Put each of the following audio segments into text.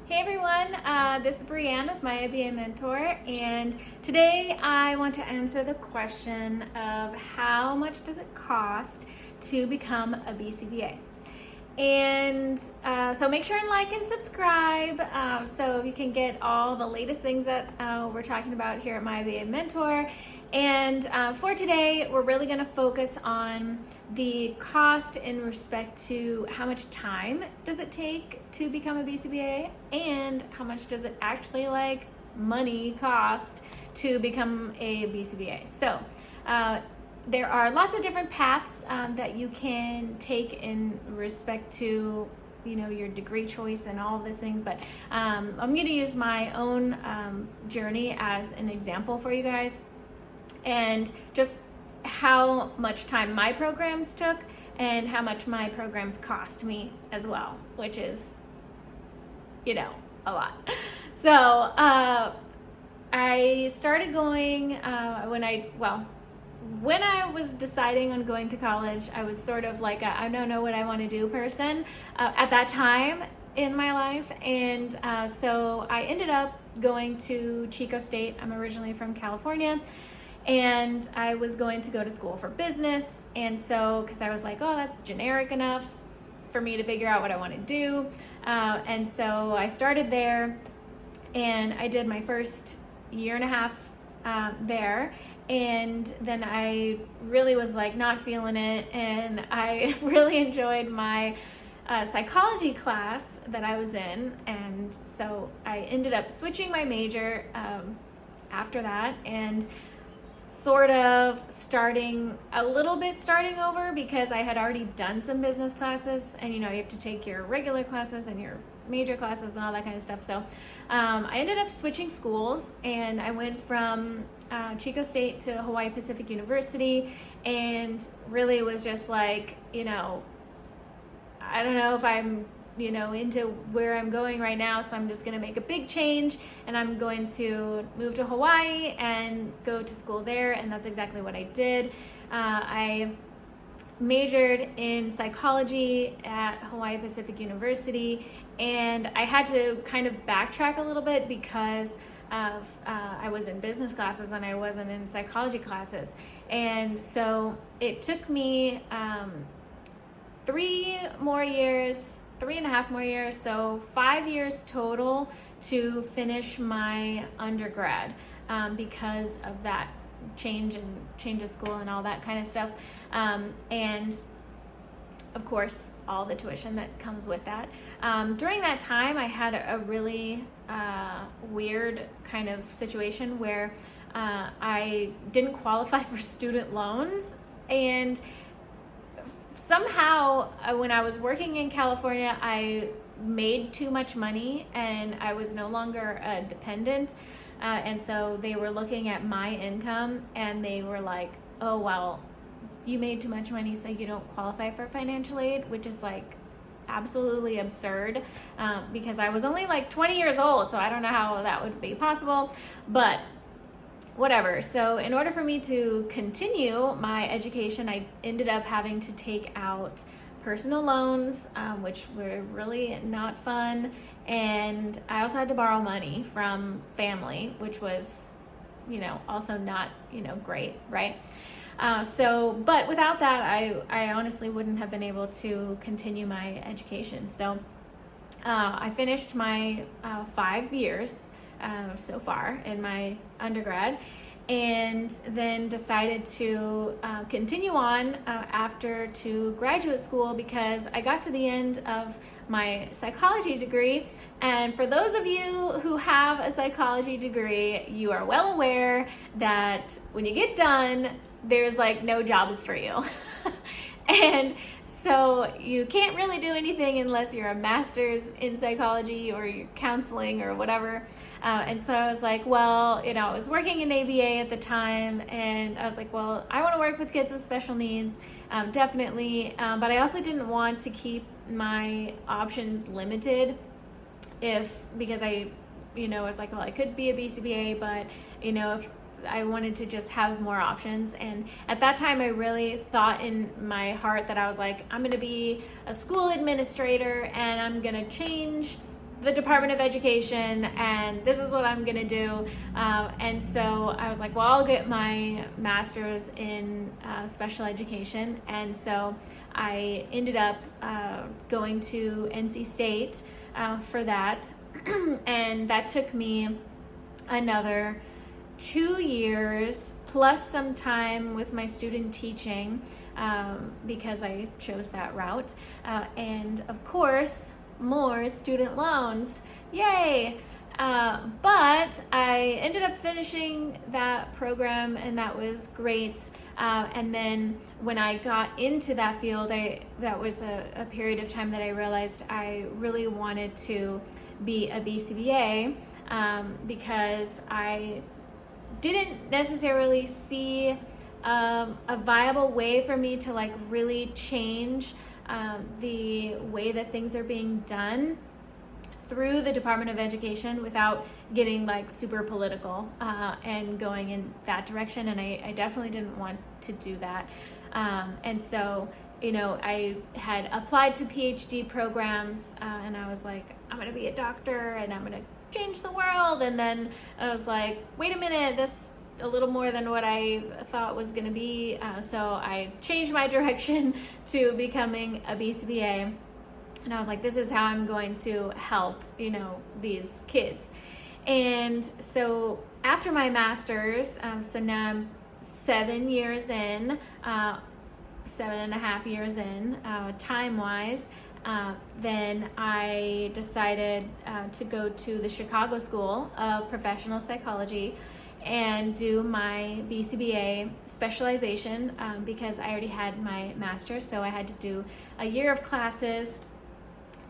Hey everyone, this is Brianne with my ABA Mentor, and today I want to answer the question of how much does it cost to become a BCBA? And so make sure and like and subscribe so you can get all the latest things that we're talking about here at my ABA Mentor. And for today, we're really going to focus on the cost in respect to how much time does it take to become a BCBA and how much does it actually money cost to become a BCBA. So there are lots of different paths that you can take in respect to your degree choice and all of these things, but I'm going to use my own journey as an example for you guys, and just how much time my programs took and how much my programs cost me as well, which is, a lot. So I started going when I was deciding on going to college. I was sort of like I don't know what I want to do person at that time in my life, and so I ended up going to Chico State. I'm originally from California, and I was going to go to school for business, and so because I was like, oh, that's generic enough for me to figure out what I want to do, and so I started there, and I did my first year and a half there, and then I really was not feeling it, and I really enjoyed my psychology class that I was in, and so I ended up switching my major after that, and sort of starting over because I had already done some business classes, and you have to take your regular classes and your major classes and all that kind of stuff. So I ended up switching schools, and I went from Chico State to Hawaii Pacific University, and really was just I don't know if I'm into where I'm going right now, so I'm just going to make a big change, and I'm going to move to Hawaii and go to school there, and that's exactly what I did. I majored in psychology at Hawaii Pacific University, and I had to kind of backtrack a little bit because of I was in business classes and I wasn't in psychology classes, and so it took me 3.5 more years, so 5 years total to finish my undergrad because of that change of school and all that kind of stuff, and of course all the tuition that comes with that. During that time, I had a really weird kind of situation where I didn't qualify for student loans, and somehow when I was working in California, I made too much money and I was no longer a dependent, and so they were looking at my income and they were like, oh well, you made too much money so you don't qualify for financial aid, which is absolutely absurd, because I was only 20 years old, so I don't know how that would be possible, but whatever. So in order for me to continue my education, I ended up having to take out personal loans, which were really not fun. And I also had to borrow money from family, which was, also not, great, right? But without that, I honestly wouldn't have been able to continue my education. So I finished my 5 years so far in my undergrad, and then decided to continue on after to graduate school because I got to the end of my psychology degree. And for those of you who have a psychology degree, you are well aware that when you get done, there's no jobs for you. And so you can't really do anything unless you're a master's in psychology or you're counseling or whatever. And so I was I was working in ABA at the time, and I was well, I want to work with kids with special needs, definitely. But I also didn't want to keep my options limited because I was well, I could be a BCBA, but if I wanted to just have more options. And at that time, I really thought in my heart that I was I'm going to be a school administrator, and I'm going to change the Department of Education, and this is what I'm gonna do. And so I was like, well, I'll get my master's in special education. And so I ended up going to NC State for that. And that took me another 2 years plus some time with my student teaching, because I chose that route. And of course, more student loans. Yay! But I ended up finishing that program, and that was great. And then when I got into that field, that was a period of time that I realized I really wanted to be a BCBA, because I didn't necessarily see a viable way for me to like really change the way that things are being done through the Department of Education without getting like super political and going in that direction. And I definitely didn't want to do that. And so, you know, I had applied to PhD programs, and I was like, I'm gonna be a doctor and I'm gonna change the world. And then I was like, wait a minute, this a little more than what I thought was gonna be. So I changed my direction to becoming a BCBA. And I was like, this is how I'm going to help, you know, these kids. And so after my master's, so now I'm 7 years in, 7.5 years in, time-wise, then I decided to go to the Chicago School of Professional Psychology and do my BCBA specialization, because I already had my master's, so I had to do a year of classes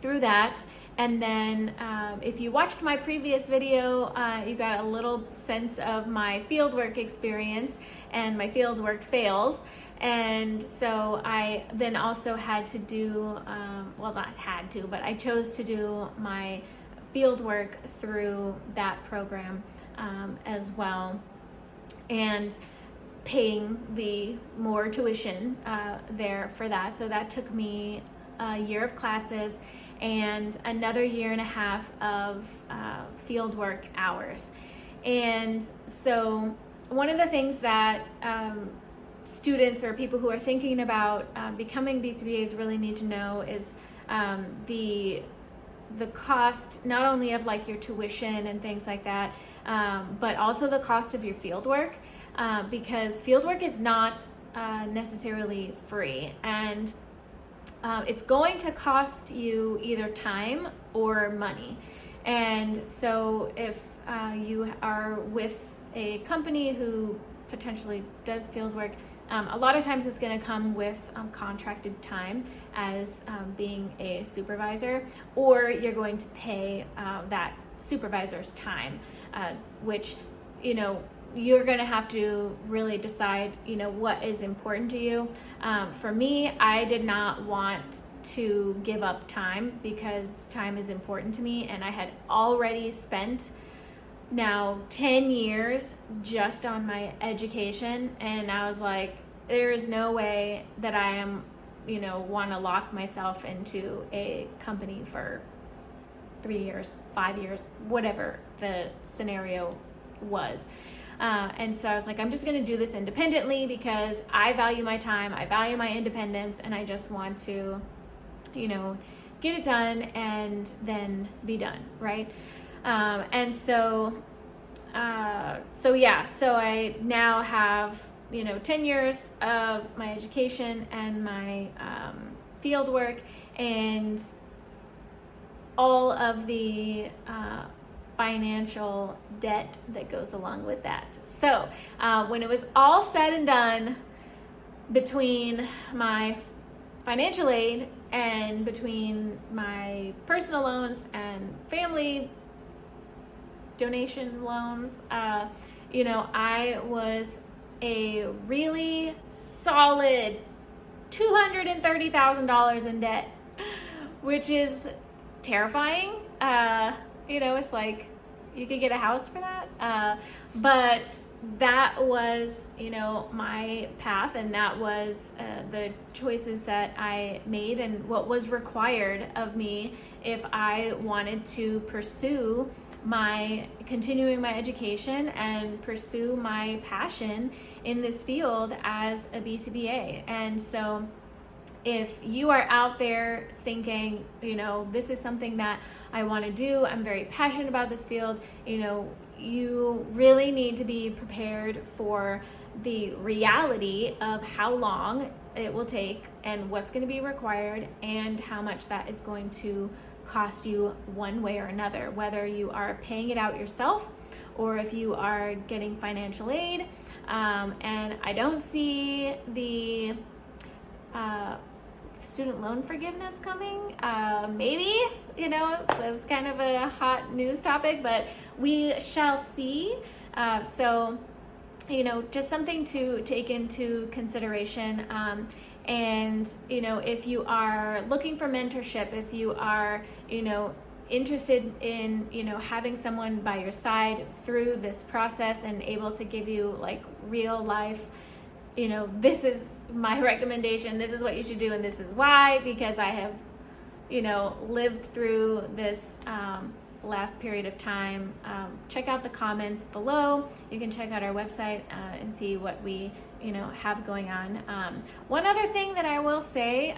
through that. And then if you watched my previous video, you got a little sense of my fieldwork experience and my fieldwork fails. And so I then also had to do, well, not had to, but I chose to do my fieldwork through that program as well, and paying the more tuition there for that. So that took me a year of classes and another 1.5 years of fieldwork hours. And so one of the things that students or people who are thinking about becoming BCBAs really need to know is the cost, not only of like your tuition and things like that, but also the cost of your fieldwork, because fieldwork is not necessarily free, and it's going to cost you either time or money. And so if you are with a company who potentially does fieldwork, a lot of times it's going to come with contracted time as being a supervisor, or you're going to pay that supervisor's time, which, you know, you're going to have to really decide, you know, what is important to you. For me, I did not want to give up time, because time is important to me, and I had already spent now 10 years just on my education, and I was like, there is no way that I am, you know, want to lock myself into a company for 3 years, 5 years, whatever the scenario was. And so I was like, I'm just going to do this independently, because I value my time, I value my independence, and I just want to, you know, get it done and then be done, right? And so I now have, you know, 10 years of my education and my field work, and all of the financial debt that goes along with that. So when it was all said and done, between my financial aid and between my personal loans and family donation loans, you know, I was a really solid $230,000 in debt, which is terrifying. You know, it's like you could get a house for that. But that was, my path, and that was the choices that I made and what was required of me if I wanted to pursue continuing my education and pursue my passion in this field as a BCBA. And so if you are out there thinking, this is something that I want to do, I'm very passionate about this field, you really need to be prepared for the reality of how long it will take and what's going to be required and how much that is going to cost you one way or another, whether you are paying it out yourself or if you are getting financial aid. And I don't see the student loan forgiveness coming. Maybe, that's kind of a hot news topic, but we shall see. So, just something to take into consideration. And, if you are looking for mentorship, if you are, interested in, having someone by your side through this process and able to give you like real life, this is my recommendation, this is what you should do, and this is why, because I have, lived through this last period of time. Check out the comments below. You can check out our website and see what we have going on. One other thing that I will say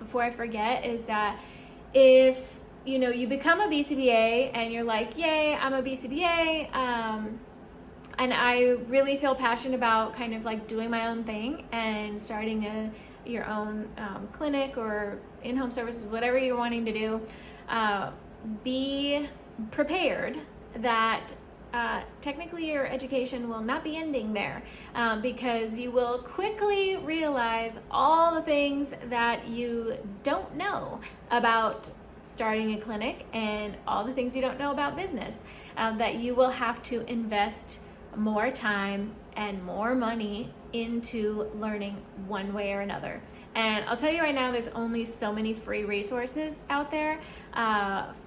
before I forget is that if you become a BCBA and you're like, yay, I'm a BCBA, and I really feel passionate about kind of like doing my own thing and starting your own clinic or in-home services, whatever you're wanting to do, be prepared that technically your education will not be ending there, because you will quickly realize all the things that you don't know about starting a clinic and all the things you don't know about business, that you will have to invest more time and more money into learning one way or another. And I'll tell you right now, there's only so many free resources out there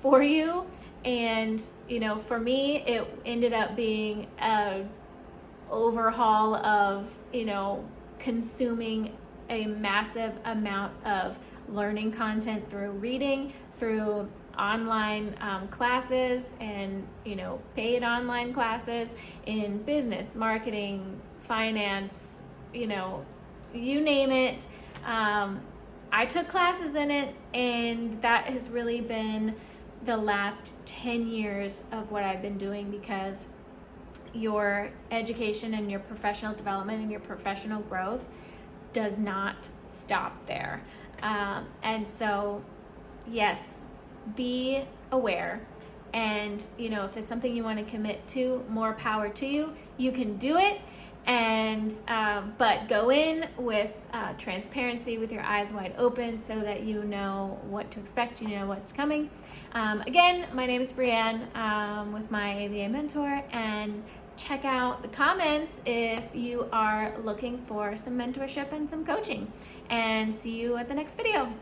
for you. And, for me, it ended up being an overhaul of, consuming a massive amount of learning content through reading, through online classes and, paid online classes in business, marketing, finance, you name it. I took classes in it, and that has really been the last 10 years of what I've been doing, because your education and your professional development and your professional growth does not stop there. And so, yes, be aware. And, if there's something you want to commit to, more power to you. You can do it. And, but go in with transparency, with your eyes wide open, so that you know what to expect, you know what's coming. Again, my name is Brianne with my ABA Mentor, and check out the comments if you are looking for some mentorship and some coaching. And see you at the next video.